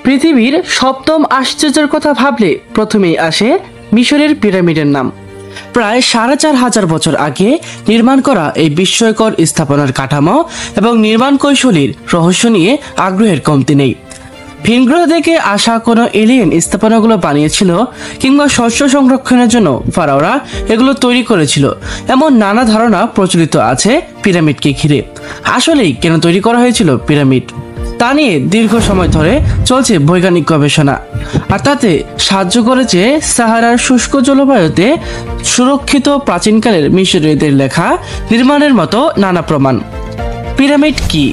পৃথিবীর সপ্তম আশ্চর্যের কথা ভাবলে প্রথমেই আসে মিশরের পিরামিডের নাম। প্রায় ৪,৫০০ বছর আগে নির্মাণ করা এই বিস্ময়কর স্থাপনার কাঠামো এবং নির্মাণ কৌশলীর রহস্য নিয়ে আগ্রহের কমতি নেই। ভিনগ্রহ থেকে আসা কোনো এলিয়েন স্থাপনাগুলো বানিয়েছিল কিংবা শস্য সংরক্ষণের জন্য ফারাওরা এগুলো তৈরি করেছিল, এমন নানা ধারণা প্রচলিত আছে পিরামিডকে ঘিরে। আসলেই কেন তৈরি করা হয়েছিল পিরামিড, তা নিয়ে দীর্ঘ সময় ধরে চলছে বৈজ্ঞানিক গবেষণা, আর তাতে সাহায্য করেছে সাহারার শুষ্ক জলবায়ুতে সুরক্ষিত প্রাচীনকালের মিশরীয়দের লেখা নির্মাণের মতো নানা প্রমাণ। পিরামিড কি?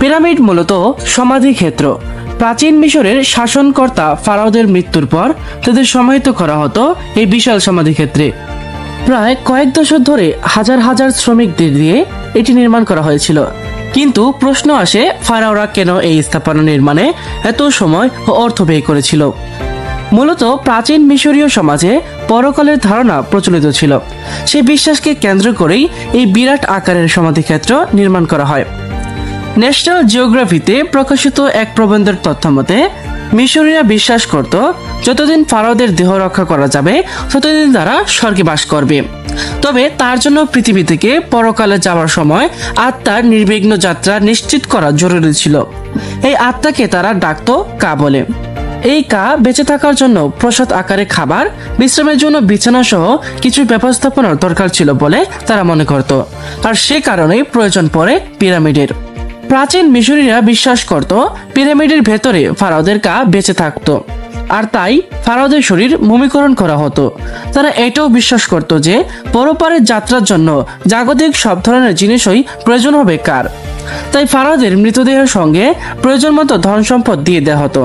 পিরামিড মূলত সমাধি ক্ষেত্র। প্রাচীন মিশরের শাসনকর্তা ফারাওদের মৃত্যুর পর তাদের সমাহিত করা হতো এই বিশাল সমাধি ক্ষেত্রে। প্রায় কয়েক দশক ধরে হাজার হাজার শ্রমিকদের দিয়ে এটি নির্মাণ করা হয়েছিল। কিন্তু প্রশ্ন আসে, ফারাওরা কেন এই স্থাপনা নির্মাণে এত সময় ও অর্থ ব্যয় করেছিল? মূলত প্রাচীন মিশরীয় সমাজে পরকালের ধারণা প্রচলিত ছিল। সেই বিশ্বাসকে কেন্দ্র করেই এই বিরাট আকারের সমাধিক্ষেত্র নির্মাণ করা হয়। ন্যাশনাল জিওগ্রাফিতে প্রকাশিত এক প্রবন্ধের তথ্য মতে মিশরীয়রা বিশ্বাস করত যতদিন ফারাওদের দেহ রক্ষা করা যাবে ততদিন তারা স্বর্গে বাস করবে। তবে তার জন্য পৃথিবী থেকে পরকালে যাওয়ার সময় আত্মার নির্বিঘ্ন যাত্রা নিশ্চিত করা জরুরি ছিল। এই আত্মাকে তারা ডাকত কা বলে। এই কা বেঁচে থাকার জন্য প্রসাদ আকারে খাবার, বিশ্রামের জন্য বিছানা সহ কিছু ব্যবস্থাপনার দরকার ছিল বলে তারা মনে করত, আর সে কারণেই প্রয়োজন পড়ে পিরামিডের। প্রাচীন মিশরীরা বিশ্বাস করত পিরামিডের ভেতরে ফারাওদের কা বেঁচে থাকতো, আর তাই ফারাওদের শরীর মমিকরণ করা হতো। তারা এটাও বিশ্বাস করত যে পরপারের যাত্রার জন্য জাগতিক সব ধরনের জিনিসই প্রয়োজন হবে কার, তাই ফারাওদের মৃতদেহের সঙ্গে প্রয়োজন মতো ধন সম্পদ দিয়ে দেওয়া হতো।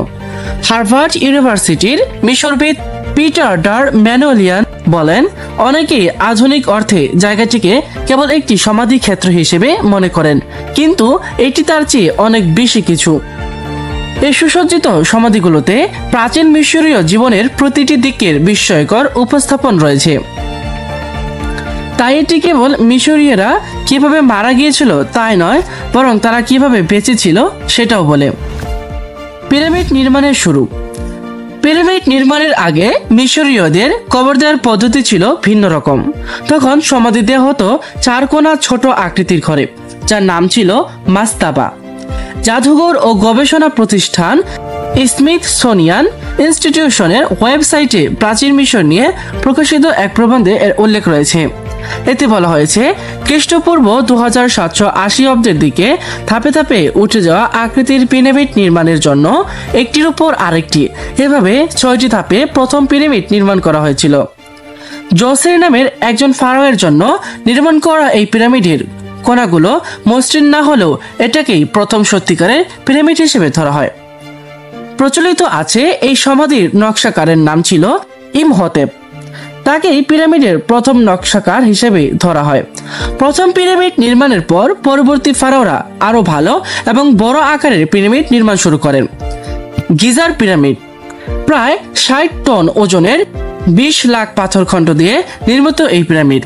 হার্ভার্ড ইউনিভার্সিটির মিশরবিদ পিটার ডার ম্যানুয়ালিয়ান বলেন, অনেকেই আধুনিক অর্থে জায়গাটিকে কেবল একটি সমাধি ক্ষেত্র হিসেবে মনে করেন, কিন্তু এটি তার চেয়ে অনেক বেশি কিছু। এই সুসজ্জিত সমাধিগুলোতে প্রাচীন মিশরীয় জীবনের প্রতিটি দিকের বিস্ময়কর উপস্থাপন রয়েছে। তাই এটি কেবল মিশরীয়রা কিভাবে মারা গিয়েছিল তাই নয়, বরং তারা কিভাবে বেঁচে ছিল সেটাও বলে। পিরামিড নির্মাণের শুরু। পিরামিড নির্মাণের আগে মিশরীয়দের কবর দেওয়ার পদ্ধতি ছিল ভিন্ন রকম। তখন সমাধি দেওয়া হতো চারকোনা ছোট আকৃতির ঘরে, যার নাম ছিল মাস্তাবা। জাদুঘর ও গবেষণা প্রতিষ্ঠান স্মিথসোনিয়ান ইনস্টিটিউশনের ওয়েবসাইটে প্রাচীন মিশর নিয়ে প্রকাশিত এক প্রবন্ধে এর উল্লেখ রয়েছে। এতে বলা হয়েছে, খ্রিস্টপূর্ব 2780 অব্দের দিকে ধাপে ধাপে উঠে যাওয়া আকৃতির পিরামিড নির্মাণের জন্য একটির উপর আরেকটি, এভাবে 6টি ধাপে প্রথম পিরামিড নির্মাণ করা হয়েছিল। জোসের নামের একজন ফারাওয়ের জন্য নির্মাণ করা এই পিরামিডের কোণাগুলো মসৃণ না হলেও এটাকেই প্রথম সত্যিকারের পিরামিড হিসেবে ধরা হয়। প্রচলিত আছে এই সমাধির নকশাকারের নাম ছিল ইমহতেপ, তাকেই পিরামিডের প্রথম নকশাকার হিসেবে ধরা হয়। প্রথম পিরামিড নির্মাণের পর পরবর্তী ফারাওরা আরো ভালো এবং বড় আকারের পিরামিড নির্মাণ শুরু করেন। গিজার পিরামিড প্রায় 60 টন ওজনের 20 লাখ পাথর খণ্ড দিয়ে নির্মিত এই পিরামিড।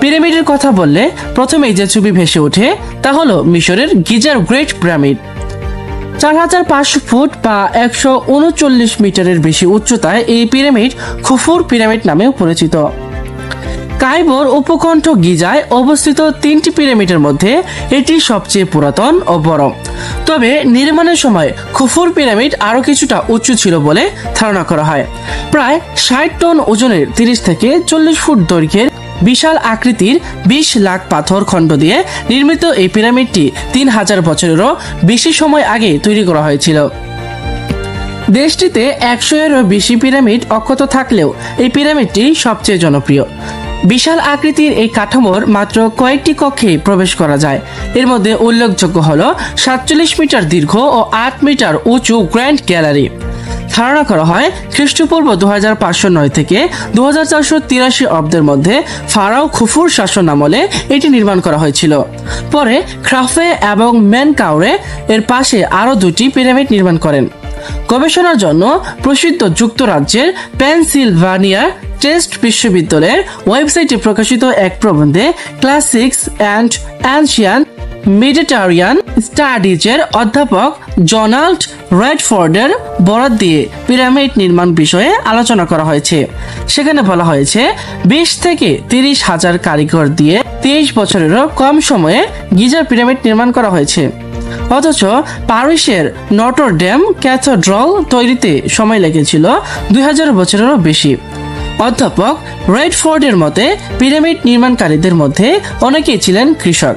পিরামিডের কথা বললে প্রথমেই যে ছবি ভেসে ওঠে তা হলো মিশরের গিজার গ্রেট পিরামিড। 4500 ফুট বা 139 মিটারের বেশি উচ্চতায় এই পিরামিড খুফুর পিরামিড নামেও পরিচিত। কায়রোর উপকণ্ঠ গিজায় অবস্থিত 3টি পিরামিডের মধ্যে এটি সবচেয়ে পুরাতন ও বড়। তবে নির্মাণের সময় খুফুর পিরামিড আরো কিছুটা উঁচু ছিল বলে ধারণা করা হয়। প্রায় 60 টন ওজনের 30 থেকে 40 ফুট দৈর্ঘ্যের বিশাল আকৃতির 20 লাখ পাথর খণ্ড দিয়ে নির্মিত এই পিরামিডটি 3000 বছরেরও বেশি সময় আগে তৈরি করা হয়েছিল। দেশটিতে 100-এরও বেশি পিরামিড অক্ষত থাকলেও এই পিরামিডটি সবচেয়ে জনপ্রিয়। বিশাল আকৃতির এই কাঠামোর মাত্র কয়েকটি কক্ষে প্রবেশ করা যায়। এর মধ্যে উল্লেখযোগ্য হলো 47 মিটার দীর্ঘ ও 8 মিটার উঁচু গ্র্যান্ড গ্যালারি। ধারণা করা হয় খ্রিস্টপূর্ব 2509 থেকে 2483 অব্দের মধ্যে ফারাও খুফুর শাসন আমলে এটি নির্মাণ করা হয়েছিল। পরে ক্রাফে এবং ম্যানকাউরে এর পাশে আরো 2টি পিরামিড নির্মাণ করেন। গবেষণার জন্য প্রসিদ্ধ যুক্তরাজ্যের পেনসিলভানিয়া টেস্ট বিশ্ববিদ্যালয়ের ওয়েবসাইটে প্রকাশিত এক প্রবন্ধে ক্লাসিক্স অ্যান্ড অ্যানশিয়ান্ট মেডিটেরিয়ান স্টাডিজের অধ্যাপক ডোনাল্ড রেডফোর্ডের বরাত দিয়ে পিরামিড নির্মাণ বিষয়ে আলোচনা করা হয়েছে। সেখানে বলা হয়েছে 20 থেকে 30 হাজার কারিগর দিয়ে 23 বছরেরও কম সময়ে গিজার পিরামিড নির্মাণ করা হয়েছে। অথচ প্যারিসের নটর ডেম ক্যাথেড্রাল তৈরিতে সময় লেগেছিল 2000 বছরেরও বেশি। অধ্যাপক রেডফোর্ডের মতে পিরামিড নির্মাণকারীদের মধ্যে অনেকেই ছিলেন কৃষক।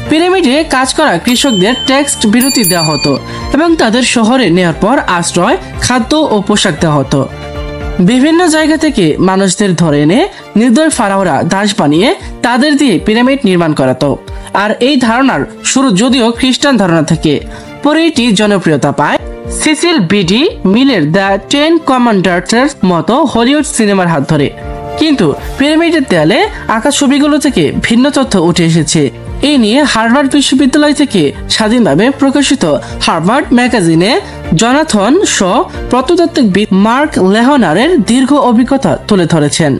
পিরামিডে কাজ করা কৃষকদের ট্যাক্স বিরতি দেওয়া হতো এবং তাদের শহরে নেওয়ার পর আশ্রয়, খাদ্য ও পোশাক দেওয়া হতো। বিভিন্ন জায়গা থেকে মানুষদের ধরে এনে নির্দয় ফারাওরা দাস বানিয়ে তাদের দিয়ে পিরামিড নির্মাণ করাতো। আর এই ধারণার শুরু যদিও খ্রিস্টান ধারণা থেকে, পরে এটি জনপ্রিয়তা পায় সিসিল বিডি মিলের দ্য 10 কমান্ডার্সের মতো হলিউড সিনেমার হাত ধরে। কিন্তু পিরামিডের দেয়ালে আঁকা ছবিগুলো থেকে ভিন্ন তথ্য উঠে এসেছে। এই নিয়ে হার্ভার্ড বিশ্ববিদ্যালয় থেকে স্বাধীনভাবে প্রকাশিত হার্ভার্ড ম্যাগাজিনে জোনাথন শ প্রত্নতাত্ত্বিকবিদ মার্ক লেহনারের দীর্ঘ অভিজ্ঞতা তুলে ধরেছেন।